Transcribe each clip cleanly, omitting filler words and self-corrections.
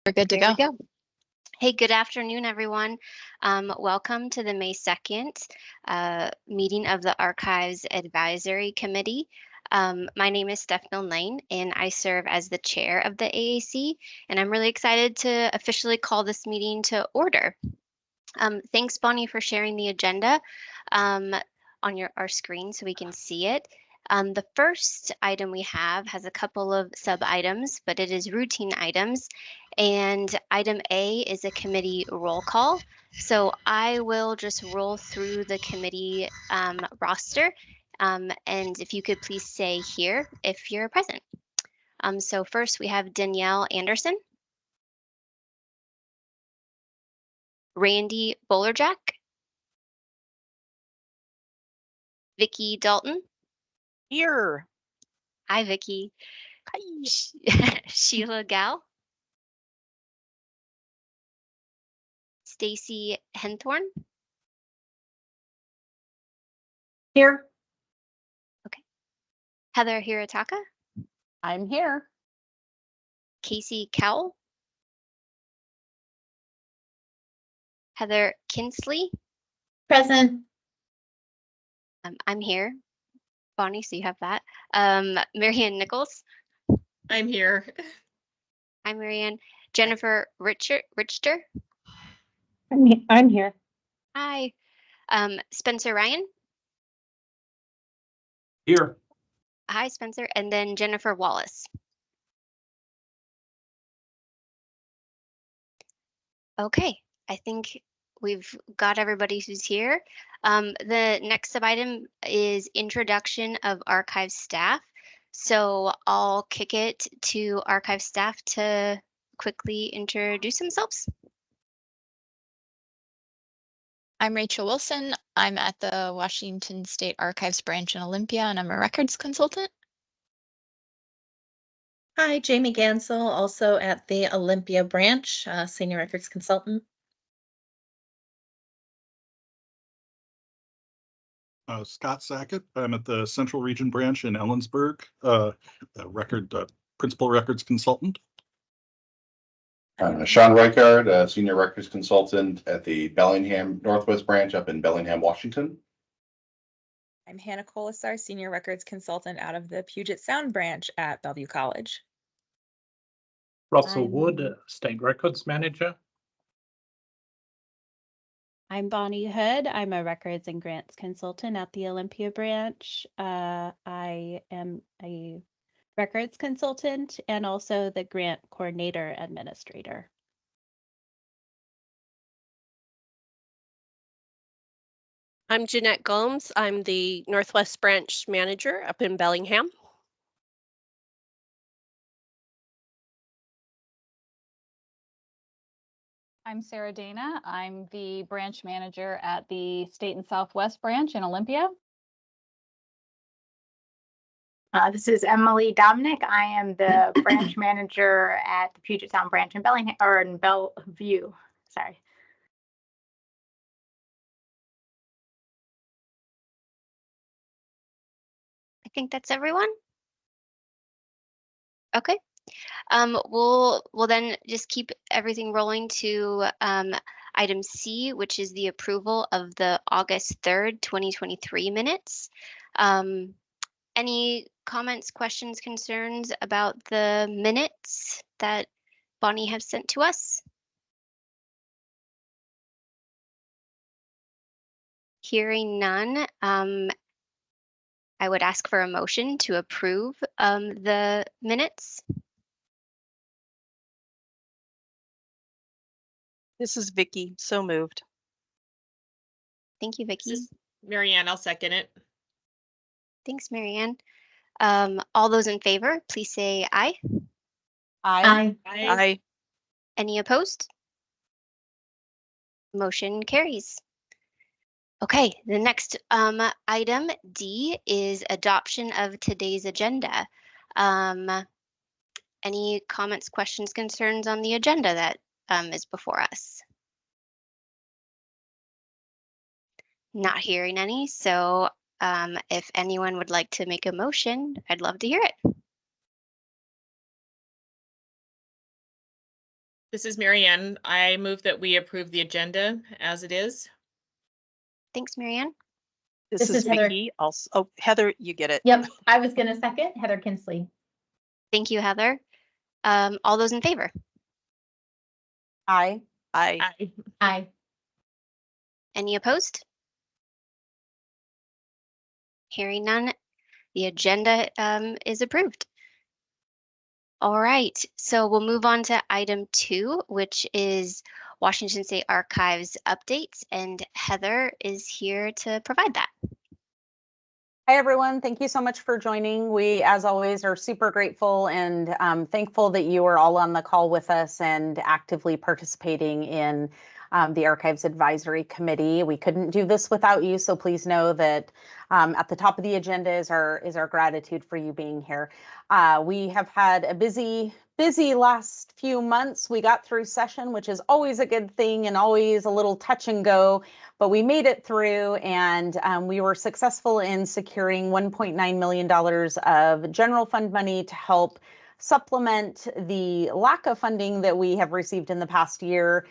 We're good to There go. we go. Hey, good afternoon, everyone. Welcome to the May 2nd meeting of the Archives Advisory Committee. My name is Stephanie Lane, and I serve as the chair of the AAC, and I'm really excited to officially call this meeting to order. Thanks, Bonnie, for sharing the agenda on our screen so we can see it. The first item we have has a couple of sub-items, but it is routine items. And item A is a committee roll call. So I will just roll through the committee roster. And if you could please say here if you're present. So first we have Danielle Anderson, Randy Bowlerjack, Vicki Dalton. Here. Hi, Vicki. Hi. Sheila Gal. Stacy Henthorn. Here. Okay. Heather Hirataka. I'm here. Casey Cowell. Heather Kinsley. Present. I'm here. Bonnie, so you have that. Marianne Nichols. I'm here. Hi, Marianne. Jennifer Richter. I'm here. Hi. Spencer Ryan. Here. Hi, Spencer. And then Jennifer Wallace. Okay, I think we've got everybody who's here. The next sub-item is introduction of archive staff. So I'll kick it to archive staff to quickly introduce themselves. I'm Rachel Wilson. I'm at the Washington State Archives branch in Olympia, and I'm a records consultant. Hi, Jamie Gansel, also at the Olympia branch, senior records consultant. Scott Sackett. I'm at the Central Region branch in Ellensburg, principal records consultant. Sean Reichard, senior records consultant at the Bellingham Northwest branch up in Bellingham, Washington. I'm Hannah Colasar, senior records consultant out of the Puget Sound branch at Bellevue College. Russell Wood, state records manager. I'm Bonnie Hood. I'm a records and grants consultant at the Olympia branch. I am a records consultant and also the grant coordinator administrator. I'm Jeanette Gomes. I'm the Northwest branch manager up in Bellingham. I'm Sarah Dana. I'm the branch manager at the State and Southwest branch in Olympia. This is Emily Dominic. I am the branch manager at the Puget Sound branch in Bellingham, or in Bellevue. Sorry. I think that's everyone. Okay. We'll then just keep everything rolling to item C, which is the approval of the August 3rd, 2023 minutes. Any comments, questions, concerns about the minutes that Bonnie has sent to us? Hearing none, I would ask for a motion to approve the minutes. This is Vicki. So moved. Thank you, Vicki. Marianne, I'll second it. Thanks, Marianne. All those in favor, please say aye. Aye. Aye. Any opposed? Motion carries. Okay, the next item D is adoption of today's agenda. Any comments, questions, concerns on the agenda that is before us? Not hearing any, so if anyone would like to make a motion, I'd love to hear it. This is Marianne. I move that we approve the agenda as it is. Thanks, Marianne. This is Heather. Vicky. Also, oh, Heather, you get it. Yep, I was gonna second Heather Kinsley. Thank you, Heather. All those in favor? Aye. Aye. Aye. Aye. Any opposed? Hearing none, the agenda is approved. All right, so we'll move on to item 2, which is Washington State Archives updates, and Heather is here to provide that. Hi, everyone. Thank you so much for joining. We, as always, are super grateful and thankful that you are all on the call with us and actively participating in the Archives Advisory Committee. We couldn't do this without you, so please know that at the top of the agenda is our gratitude for you being here. We have had a busy last few months. We got through session, which is always a good thing and always a little touch and go, but we made it through, and we were successful in securing $1.9 million of general fund money to help supplement the lack of funding that we have received in the past year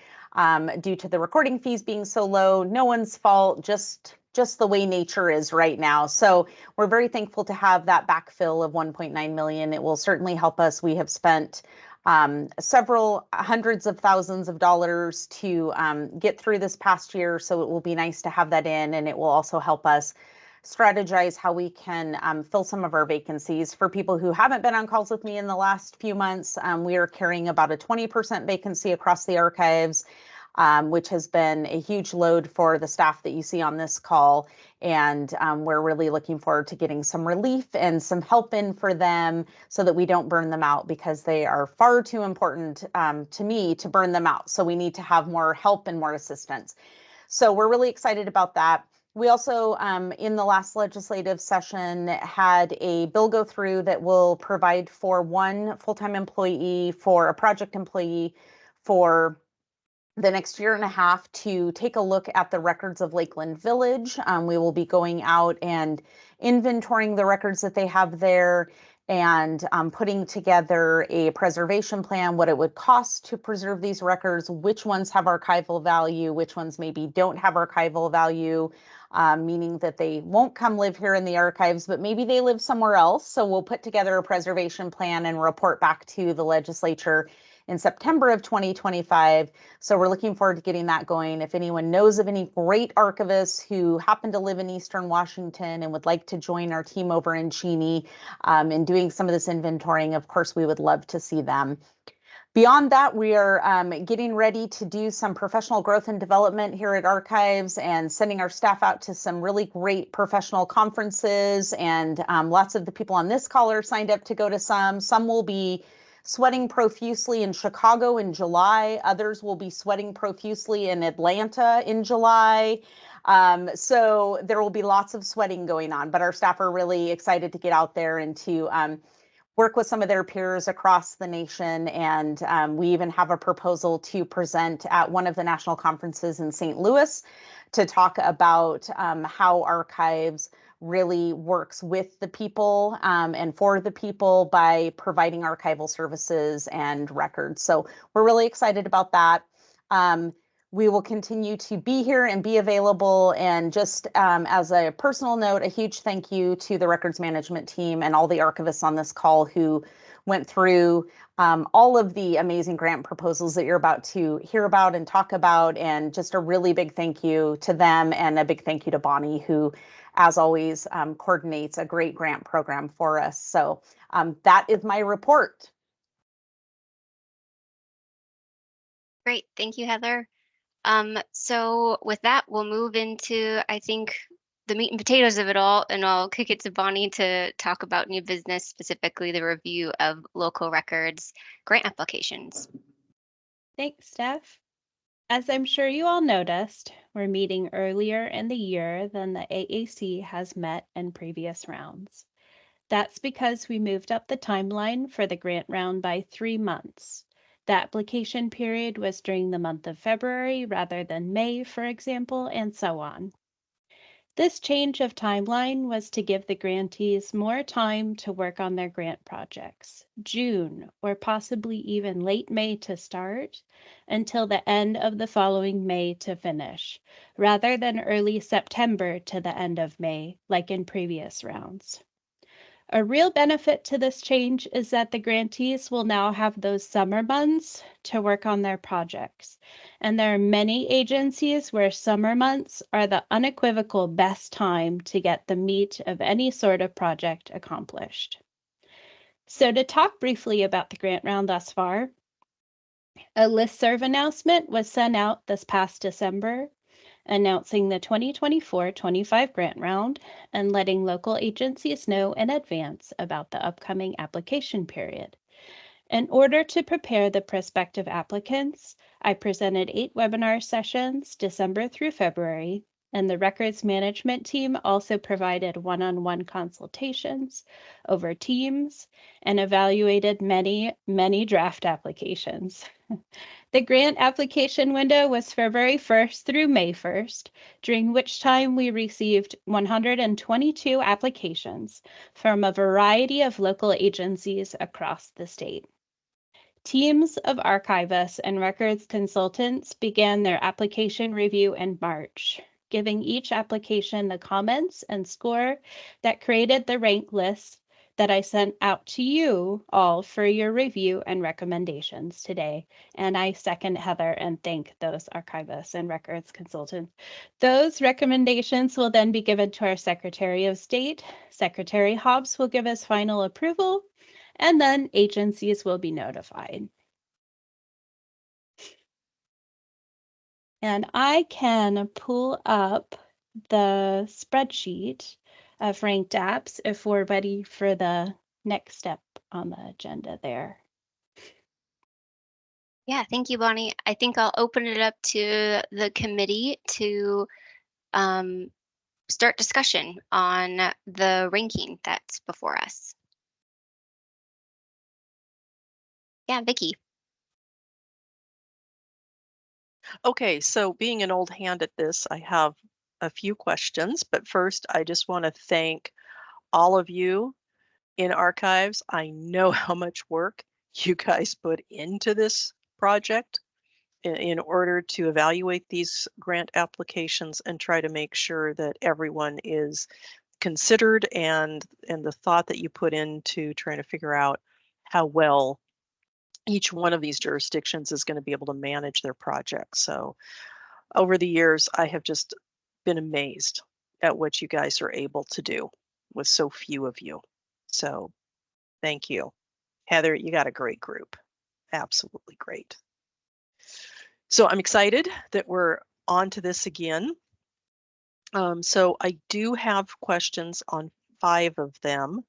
due to the recording fees being so low. No one's fault, just the way nature is right now. So we're very thankful to have that backfill of 1.9 million. It will certainly help us. We have spent several hundreds of thousands of dollars to get through this past year. So it will be nice to have that in, and it will also help us strategize how we can fill some of our vacancies. For people who haven't been on calls with me in the last few months, we are carrying about a 20% vacancy across the archives, which has been a huge load for the staff that you see on this call. And we're really looking forward to getting some relief and some help in for them so that we don't burn them out, because they are far too important to me to burn them out. So we need to have more help and more assistance. So we're really excited about that. We also, in the last legislative session, had a bill go through that will provide for one full-time employee, for a project employee, for the next year and a half to take a look at the records of Lakeland Village. We will be going out and inventorying the records that they have there and putting together a preservation plan, what it would cost to preserve these records, which ones have archival value, which ones maybe don't have archival value, meaning that they won't come live here in the archives, but maybe they live somewhere else. So we'll put together a preservation plan and report back to the legislature in September of 2025. So we're looking forward to getting that going. If anyone knows of any great archivists who happen to live in Eastern Washington and would like to join our team over in Cheney in doing some of this inventorying, of course, we would love to see them. Beyond that, we are getting ready to do some professional growth and development here at Archives and sending our staff out to some really great professional conferences. And lots of the people on this call are signed up to go to some. Some will be sweating profusely in Chicago in July. Others will be sweating profusely in Atlanta in July. So there will be lots of sweating going on, but our staff are really excited to get out there and to work with some of their peers across the nation. And we even have a proposal to present at one of the national conferences in St. Louis to talk about how Archives really works with the people and for the people by providing archival services and records. So we're really excited about that. We will continue to be here and be available. And just as a personal note, a huge thank you to the records management team and all the archivists on this call who went through all of the amazing grant proposals that you're about to hear about and talk about. And just a really big thank you to them, and a big thank you to Bonnie, who, as always, coordinates a great grant program for us. So that is my report. Great, thank you, Heather. So with that, we'll move into, I think, the meat and potatoes of it all, and I'll kick it to Bonnie to talk about new business, specifically the review of local records grant applications. Thanks, Steph. As I'm sure you all noticed, we're meeting earlier in the year than the AAC has met in previous rounds. That's because we moved up the timeline for the grant round by 3 months. The application period was during the month of February rather than May, for example, and so on. This change of timeline was to give the grantees more time to work on their grant projects, June or possibly even late May to start, until the end of the following May to finish, rather than early September to the end of May, like in previous rounds. A real benefit to this change is that the grantees will now have those summer months to work on their projects. And there are many agencies where summer months are the unequivocal best time to get the meat of any sort of project accomplished. So to talk briefly about the grant round thus far, a listserv announcement was sent out this past December announcing the 2024-25 grant round and letting local agencies know in advance about the upcoming application period. In order to prepare the prospective applicants, I presented 8 webinar sessions December through February, and the records management team also provided one-on-one consultations over Teams and evaluated many draft applications. The grant application window was February 1st through May 1st, during which time we received 122 applications from a variety of local agencies across the state. Teams of archivists and records consultants began their application review in March, giving each application the comments and score that created the rank list that I sent out to you all for your review and recommendations today. And I second Heather and thank those archivists and records consultants. Those recommendations will then be given to our Secretary of State. Secretary Hobbs will give us final approval, and then agencies will be notified. And I can pull up the spreadsheet of ranked apps if we're ready for the next step on the agenda there. Yeah, thank you, Bonnie. I think I'll open it up to the committee to start discussion on the ranking that's before us. Yeah, Vicki. Okay, so being an old hand at this, I have a few questions, but first I just want to thank all of you in archives. I know how much work you guys put into this project in order to evaluate these grant applications and try to make sure that everyone is considered and the thought that you put into trying to figure out how well each one of these jurisdictions is going to be able to manage their projects. So over the years, I have just been amazed at what you guys are able to do with so few of you. So thank you. Heather, you got a great group. Absolutely great. So I'm excited that we're on to this again. So I do have questions on 5 of them.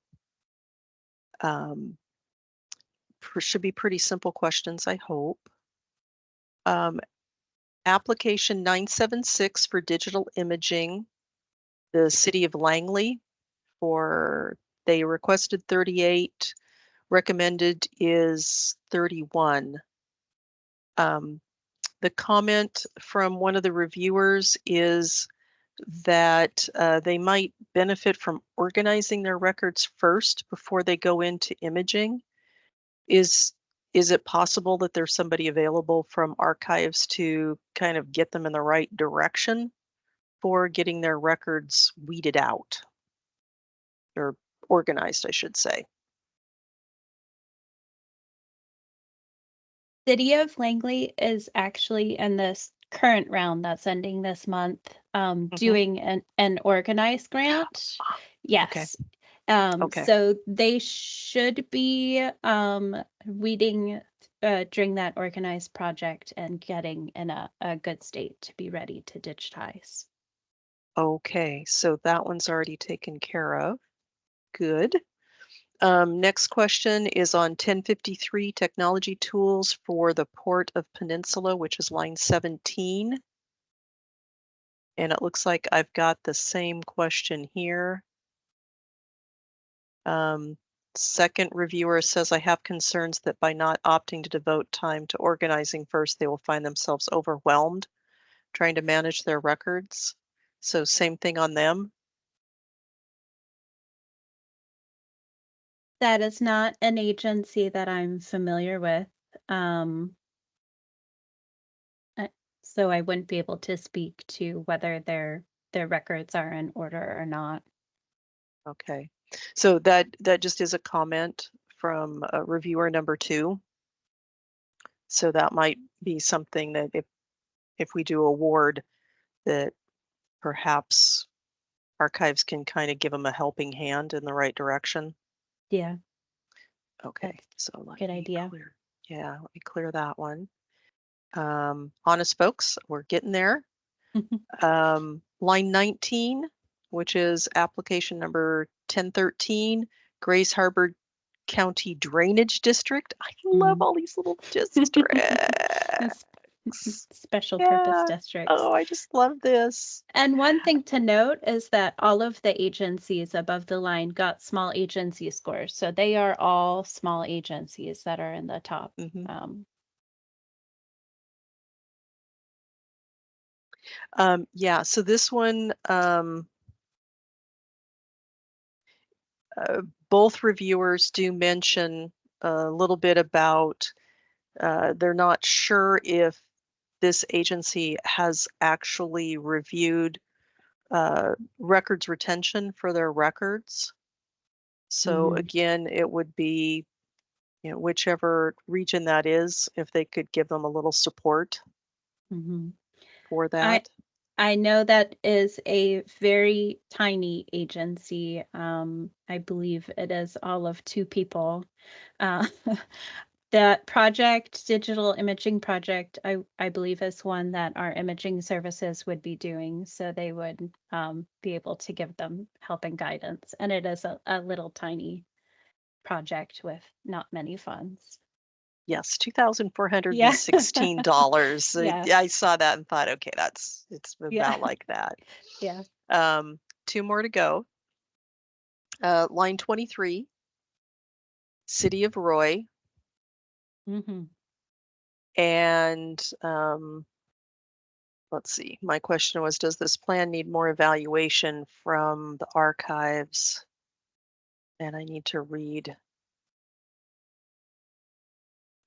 Should be pretty simple questions, I hope. Application 976 for digital imaging, the city of Langley they requested 38, recommended is 31. The comment from one of the reviewers is that they might benefit from organizing their records first before they go into imaging. Is it possible that there's somebody available from archives to kind of get them in the right direction for getting their records weeded out or organized, I should say? City of Langley is actually in this current round that's ending this month, doing an organized grant. Yes. Okay. So they should be weeding during that organized project and getting in a good state to be ready to digitize. Okay, so that one's already taken care of. Good. Next question is on 1053 technology tools for the Port of Peninsula, which is line 17. And it looks like I've got the same question here. Second reviewer says, I have concerns that by not opting to devote time to organizing first, they will find themselves overwhelmed trying to manage their records. So same thing on them. That is not an agency that I'm familiar with. So I wouldn't be able to speak to whether their records are in order or not. Okay, so that just is a comment from reviewer number 2. So that might be something that if we do award, that perhaps archives can kind of give them a helping hand in the right direction. Yeah. Okay, so let good me idea. clear. Yeah, let me clear that one. Honest folks, we're getting there. Line 19, which is application number 1013, Grace Harbor County Drainage District. I love all these little districts. Special purpose districts. Oh, I just love this. And one thing to note is that all of the agencies above the line got small agency scores. So they are all small agencies that are in the top. Yeah, so this one, both reviewers do mention a little bit about they're not sure if this agency has actually reviewed records retention for their records. So again, it would be, whichever region that is, if they could give them a little support for that. I know that is a very tiny agency. I believe it is all of 2 people. That project, digital imaging project, I believe is one that our imaging services would be doing. So they would be able to give them help and guidance. And it is a little tiny project with not many funds. Yes, $2,416. Yes. I saw that and thought, okay, it's about like that. Yeah. 2 more to go. Line 23, City of Roy. And let's see, my question was, does this plan need more evaluation from the archives? And I need to read.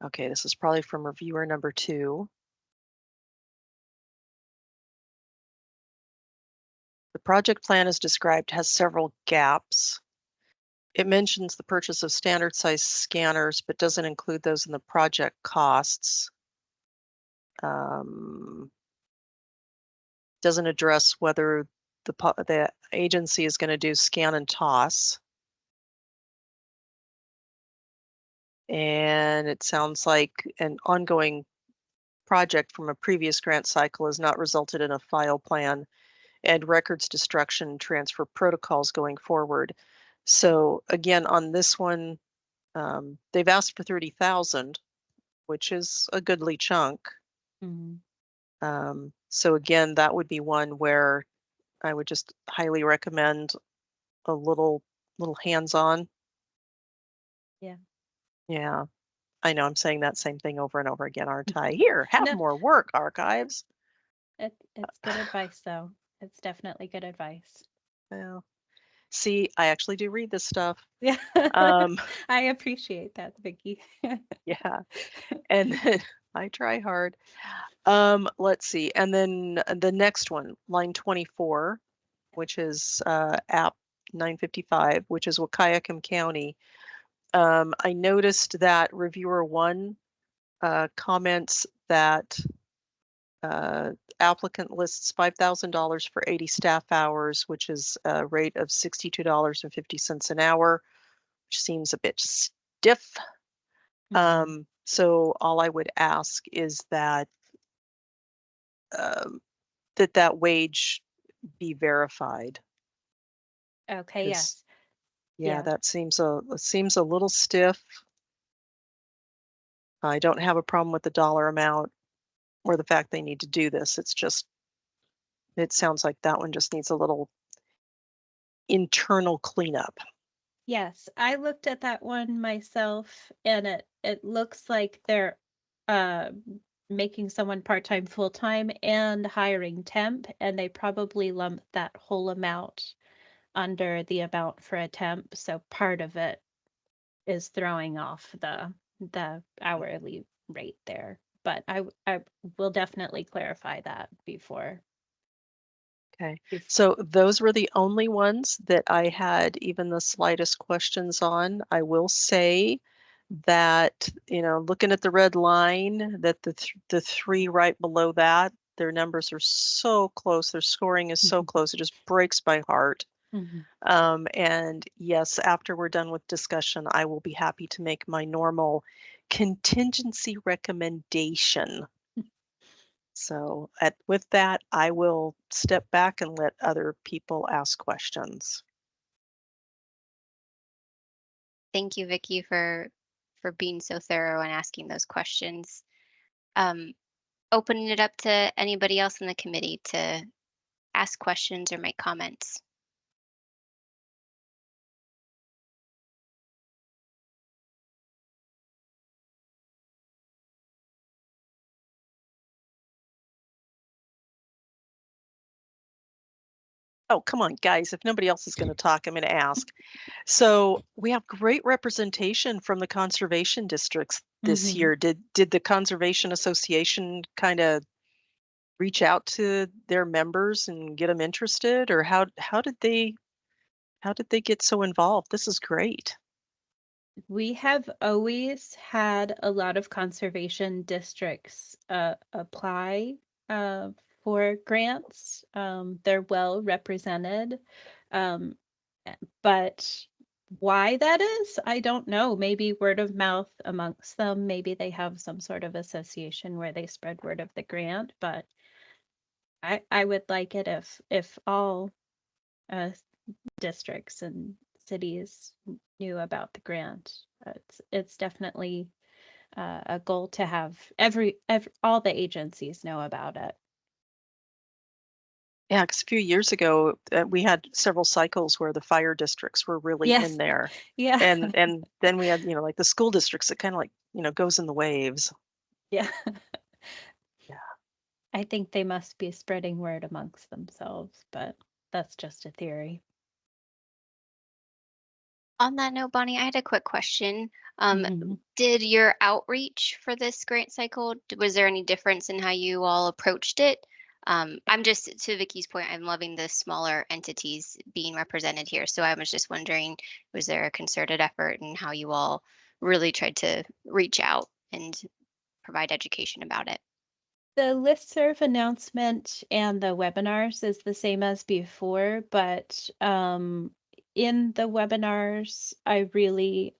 Okay, this is probably from reviewer number 2. The project plan as described has several gaps. It mentions the purchase of standard size scanners, but doesn't include those in the project costs. Doesn't address whether the agency is going to do scan and toss. And it sounds like an ongoing project from a previous grant cycle has not resulted in a file plan and records destruction and transfer protocols going forward. So again, on this one, they've asked for 30,000, which is a goodly chunk. So again, that would be one where I would just highly recommend a little hands-on. Yeah. Yeah. I know I'm saying that same thing over and over again, aren't I? Here, have more work, archives. It's good advice, though. It's definitely good advice. Well, see, I actually do read this stuff. Yeah. I appreciate that, Vicki. Yeah. And then I try hard. Let's see. And then the next one, line 24, which is app 955, which is Wahkiakum County. I noticed that reviewer 1 comments that applicant lists $5,000 for 80 staff hours, which is a rate of $62.50 an hour, which seems a bit stiff. So all I would ask is that that wage be verified. Okay. Yes. Yeah, that seems a little stiff. I don't have a problem with the dollar amount or the fact they need to do this. It's just, it sounds like that one just needs a little internal cleanup. Yes, I looked at that one myself, and it looks like they're making someone part-time, full-time, and hiring temp, and they probably lump that whole amount under the amount for a temp. So part of it is throwing off the hourly rate there. But I will definitely clarify that before. Okay, so those were the only ones that I had even the slightest questions on. I will say that, you know, looking at the red line, that the three right below that, their numbers are so close. Their scoring is so close. It just breaks my heart. And yes, after we're done with discussion, I will be happy to make my normal contingency recommendation. So with that, I will step back and let other people ask questions. Thank you, Vicki, for being so thorough and asking those questions. Opening it up to anybody else in the committee to ask questions or make comments. Oh, come on, guys. If nobody else is going to talk, I'm going to ask. So we have great representation from the conservation districts this year. Did the Conservation Association kind of reach out to their members and get them interested, or how did they get so involved? This is great. We have always had a lot of conservation districts apply for grants. They're well represented. But why that is, I don't know. Maybe word of mouth amongst them. Maybe they have some sort of association where they spread word of the grant. But I would like it if all districts and cities knew about the grant. It's definitely a goal to have every all the agencies know about it. Yeah, because a few years ago we had several cycles where the fire districts were really in there. Yeah. And then we had, you know, like the school districts that kind of like, you know, goes in the waves. Yeah. Yeah. I think they must be spreading word amongst themselves, but that's just a theory. On that note, Bonnie, I had a quick question. Did your outreach for this grant cycle, was there any difference in how you all approached it? I'm just, to Vicki's point, I'm loving the smaller entities being represented here. So I was just wondering, was there a concerted effort in how you all really tried to reach out and provide education about it? The listserv announcement and the webinars is the same as before, but in the webinars, I really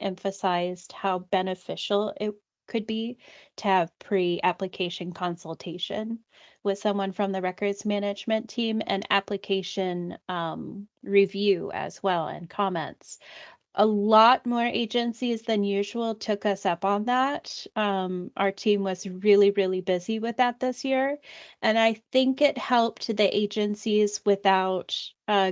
emphasized how beneficial it could be to have pre-application consultation with someone from the records management team and application review as well and comments. A lot more agencies than usual took us up on that. Our team was really, really busy with that this year. And I think it helped the agencies without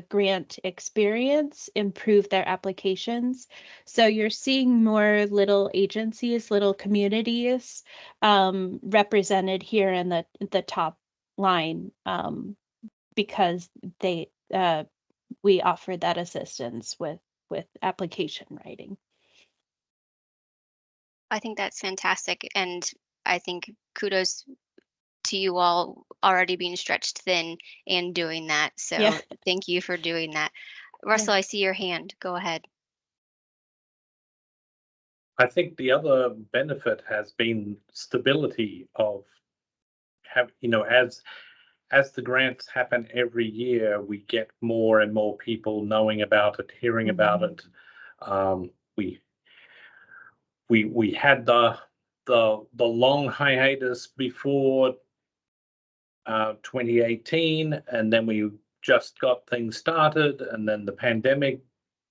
grant experience improve their applications. So you're seeing more little agencies, little communities represented here in the top line because they we offered that assistance with application writing. I think that's fantastic. And I think kudos to you all already being stretched thin and doing that. So Yeah. thank you for doing that. Russell, I see your hand. Go ahead. I think the other benefit has been stability of you know, as the grants happen every year, we get more and more people knowing about it, hearing about it. We had the long hiatus before 2018, and then we just got things started, and then the pandemic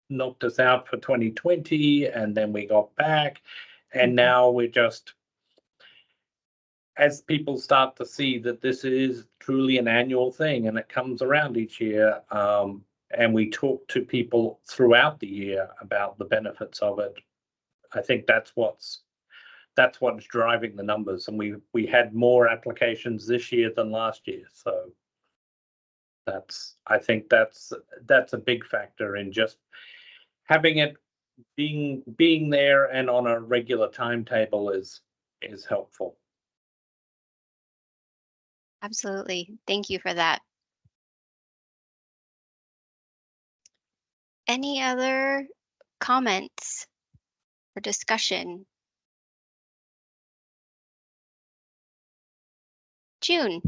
knocked us out for 2020, and then we got back, and now we're just, as people start to see that this is truly an annual thing and it comes around each year, and we talk to people throughout the year about the benefits of it, I think that's what's that's what's driving the numbers. And we had more applications this year than last year. So I think that's a big factor in just having it being there and on a regular timetable is helpful. Absolutely. Thank you for that. Any other comments or discussion? June.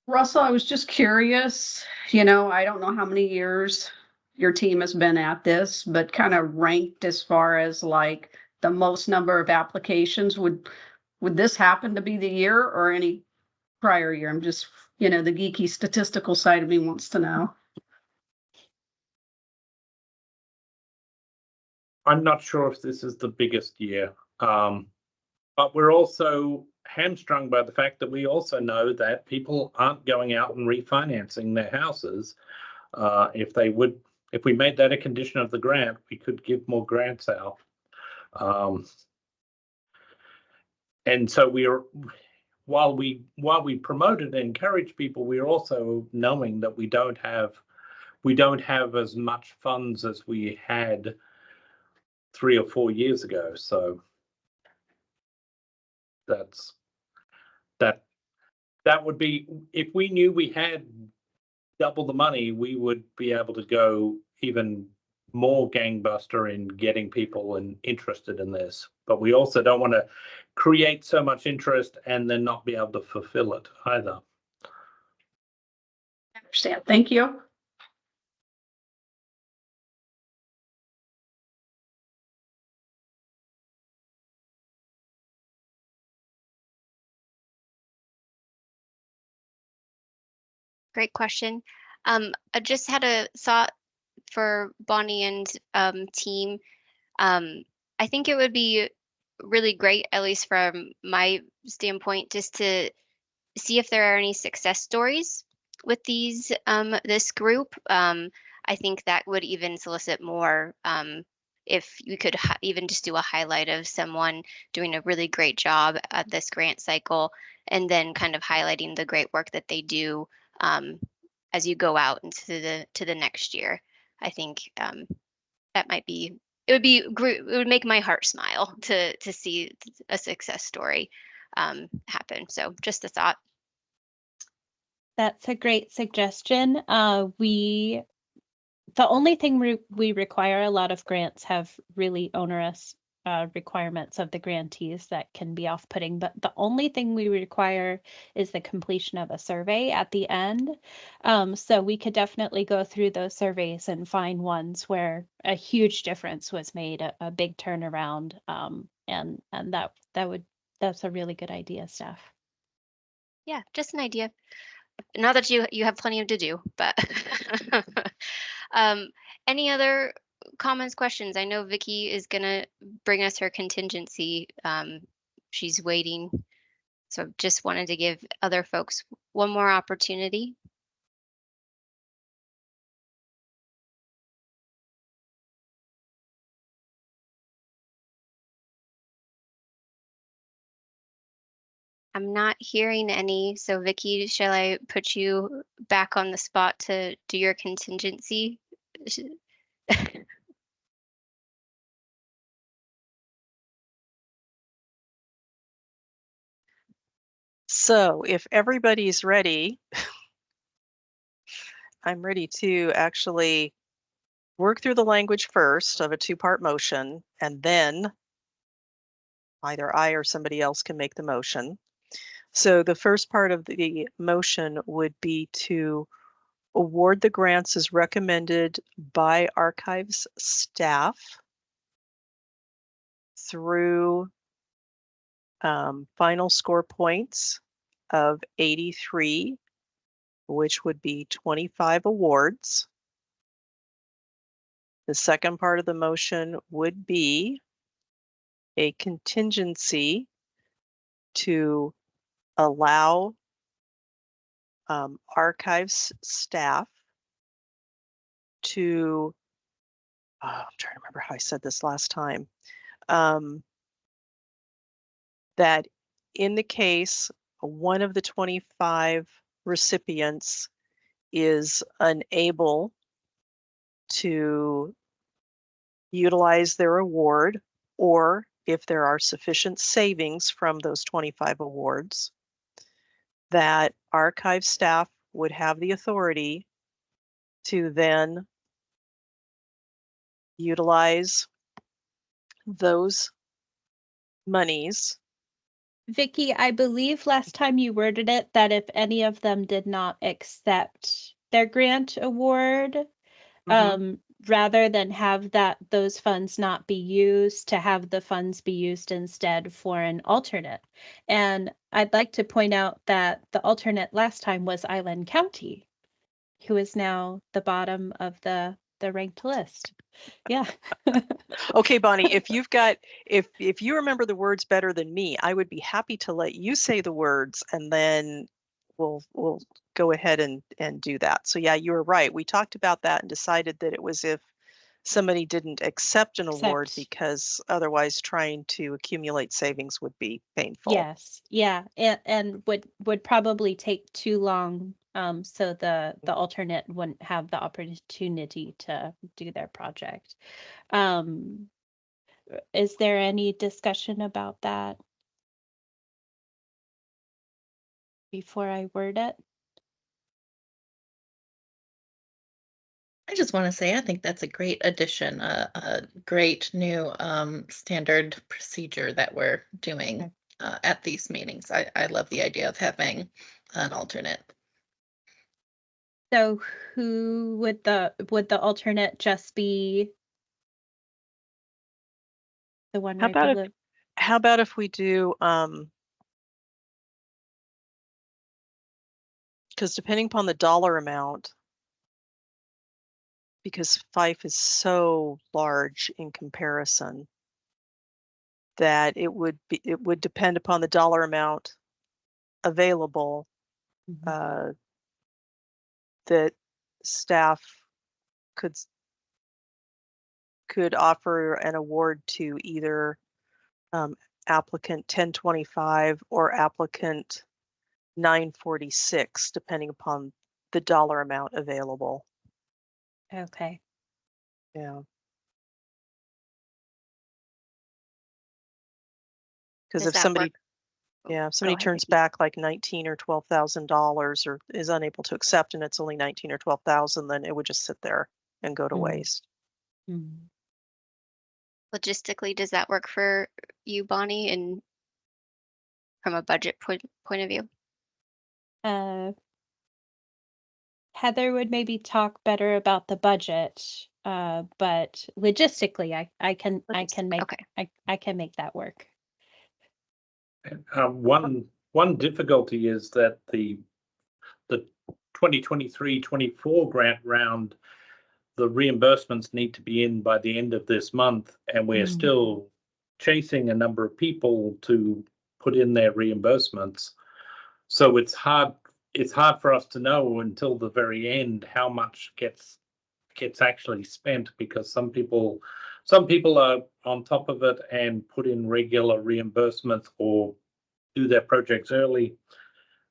Russell, I was just curious, I don't know how many years your team has been at this, but kind of ranked as far as like the most number of applications. Would this happen to be the year or any prior year? I'm just, the geeky statistical side of me wants to know. I'm not sure if this is the biggest year, but we're also hamstrung by the fact that we also know that people aren't going out and refinancing their houses. If we made that a condition of the grant, we could give more grants out. And so while we promote it and encourage people, we're also knowing that we don't have as much funds as we had 3 or 4 years ago. So that would be, if we knew we had double the money, we would be able to go even more gangbuster in getting people interested in this. But we also don't want to create so much interest and then not be able to fulfill it either. I understand. Thank you. Great question. I just had a thought for Bonnie and team. I think it would be really great, at least from my standpoint, just to see if there are any success stories with this group. I think that would even solicit more if you could even just do a highlight of someone doing a really great job at this grant cycle, and then kind of highlighting the great work that they do as you go out into the next year. I think that might be, it would make my heart smile to see a success story happen. So just a thought. That's a great suggestion. The only thing we require, a lot of grants have really onerous requirements of the grantees that can be off-putting, but the only thing we require is the completion of a survey at the end. So we could definitely go through those surveys and find ones where a huge difference was made, a big turnaround, and that's a really good idea, Steph. Yeah, just an idea. Not that you have plenty to do, but any other comments, questions? I know Vicky is gonna bring us her contingency. She's waiting. So just wanted to give other folks one more opportunity. I'm not hearing any. So Vicky, shall I put you back on the spot to do your contingency? So if everybody's ready, I'm ready to actually work through the language first of a two-part motion, and then either I or somebody else can make the motion. So the first part of the motion would be to award the grants as recommended by archives staff through final score points of 83, which would be 25 awards. The second part of the motion would be a contingency to allow archives staff to I'm trying to remember how I said this last time. That in the case one of the 25 recipients is unable to utilize their award, or if there are sufficient savings from those 25 awards, that archive staff would have the authority to then utilize those monies. Vicky, I believe last time you worded it that if any of them did not accept their grant award, rather than have those funds not be used, to have the funds be used instead for an alternate. And I'd like to point out that the alternate last time was Island County, who is now the bottom of the ranked list. Yeah. Okay, Bonnie, if you remember the words better than me, I would be happy to let you say the words, and then we'll go ahead and do that. So yeah, you were right. We talked about that and decided that it was if somebody didn't accept an award, because otherwise trying to accumulate savings would be painful. Yes, yeah, and would probably take too long, so the alternate wouldn't have the opportunity to do their project. Is there any discussion about that before I word it? I just want to say I think that's a great addition, a great new standard procedure that we're doing at these meetings. I love the idea of having an alternate. So who would the alternate just be the one How about if we do because depending upon the dollar amount, because Fife is so large in comparison, that it would depend upon the dollar amount available, that staff could offer an award to either applicant 1025 or applicant 946, depending upon the dollar amount available. Okay. Yeah. Because if somebody turns back like $19,000 or $12,000 or is unable to accept, and it's only $19,000 or $12,000, then it would just sit there and go to waste. Logistically, does that work for you, Bonnie, and from a budget point of view? Heather would maybe talk better about the budget, but logistically, I can make that work. One difficulty is that the 2023-24 grant round, the reimbursements need to be in by the end of this month, and we're still chasing a number of people to put in their reimbursements. So it's hard for us to know until the very end how much gets actually spent, because some people are on top of it and put in regular reimbursements or do their projects early,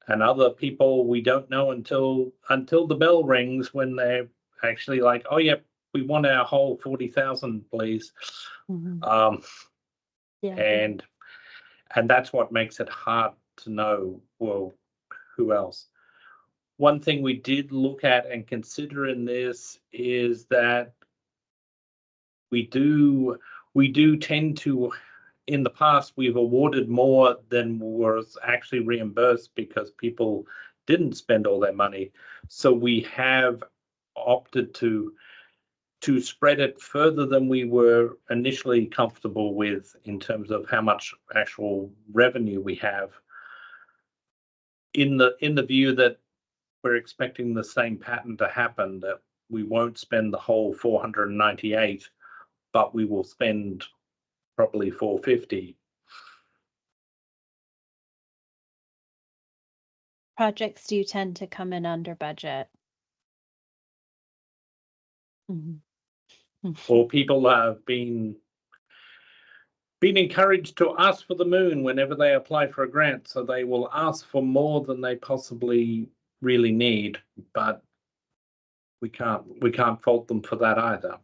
and other people we don't know until the bell rings, when they're actually like, oh yeah, we want our whole 40,000, please. And that's what makes it hard to know, well, who else. One thing we did look at and consider in this is that we do tend to, in the past, we've awarded more than was actually reimbursed because people didn't spend all their money. So we have opted to spread it further than we were initially comfortable with in terms of how much actual revenue we have, in the view that we're expecting the same pattern to happen, that we won't spend the whole 498, but we will spend probably 450. Projects do tend to come in under budget. or people have been encouraged to ask for the moon whenever they apply for a grant, so they will ask for more than they possibly really need, but we can't fault them for that either.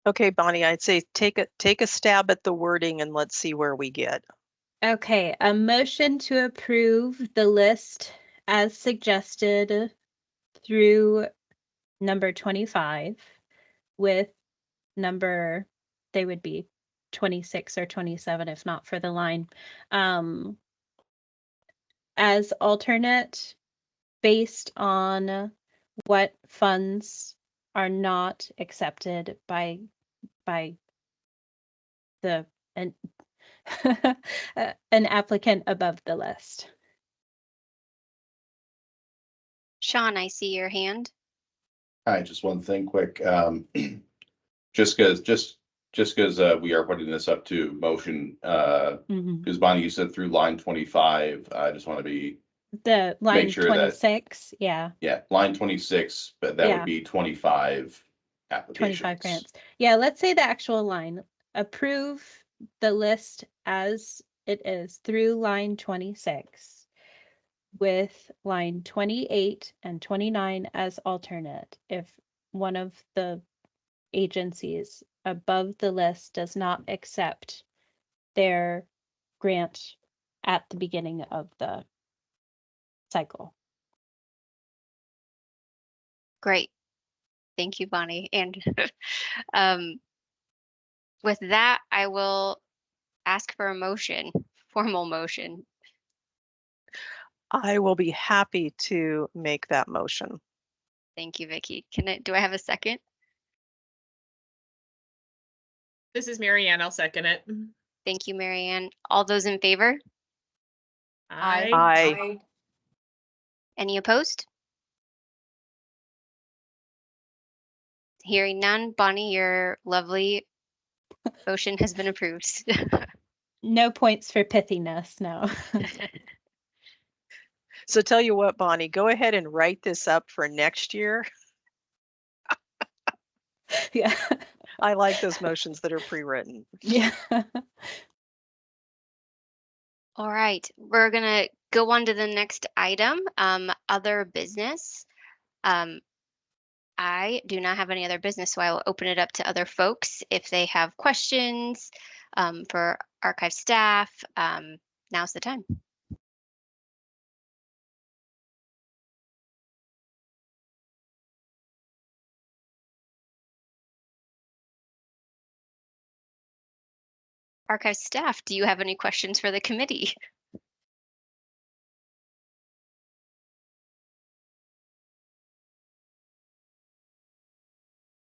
Okay, Bonnie, I'd say take a stab at the wording and let's see where we get. Okay, a motion to approve the list as suggested through number 25 with number, they would be 26 or 27 if not for the line, as alternate based on what funds are not accepted by the an applicant above the list. Sean, I see your hand. Hi, just one thing quick. Just because we are putting this up to motion, because Bonnie, you said through line 25. I just want to be The line make sure 26, yeah. Yeah, line 26, but that would be 25 applications. 25 grants. Yeah, let's say the actual line. Approve the list as it is through line 26 with line 28 and 29 as alternate if one of the agencies above the list does not accept their grant at the beginning of the cycle. Great. Thank you, Bonnie. And with that, I will ask for a motion, formal motion. I will be happy to make that motion. Thank you, Vicki. Do I have a second? This is Marianne. I'll second it. Thank you, Marianne. All those in favor? Aye. Any opposed? Hearing none, Bonnie, your lovely motion has been approved. No points for pithiness, no. So tell you what, Bonnie, go ahead and write this up for next year. Yeah. I like those motions that are pre-written. Yeah. All right, we're gonna go on to the next item, other business. I do not have any other business, so I will open it up to other folks if they have questions for archive staff. Now's the time. Archive staff, do you have any questions for the committee?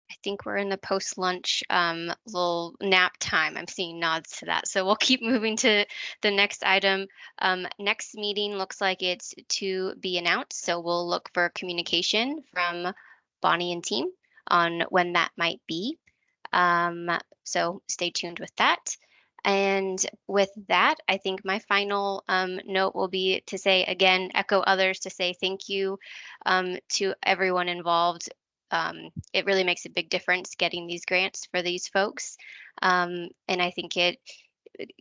I think we're in the post-lunch little nap time. I'm seeing nods to that. So we'll keep moving to the next item. Next meeting looks like it's to be announced. So we'll look for communication from Bonnie and team on when that might be. So stay tuned with that. And with that, I think my final note will be to say, again, echo others to say thank you to everyone involved. It really makes a big difference getting these grants for these folks. And I think it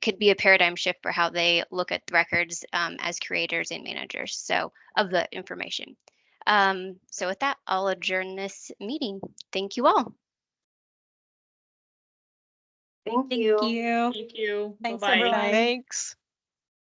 could be a paradigm shift for how they look at the records as creators and managers of the information. So with that, I'll adjourn this meeting. Thank you all. Thank you. Thank you. Thanks, Bye-bye. everyone. Thanks.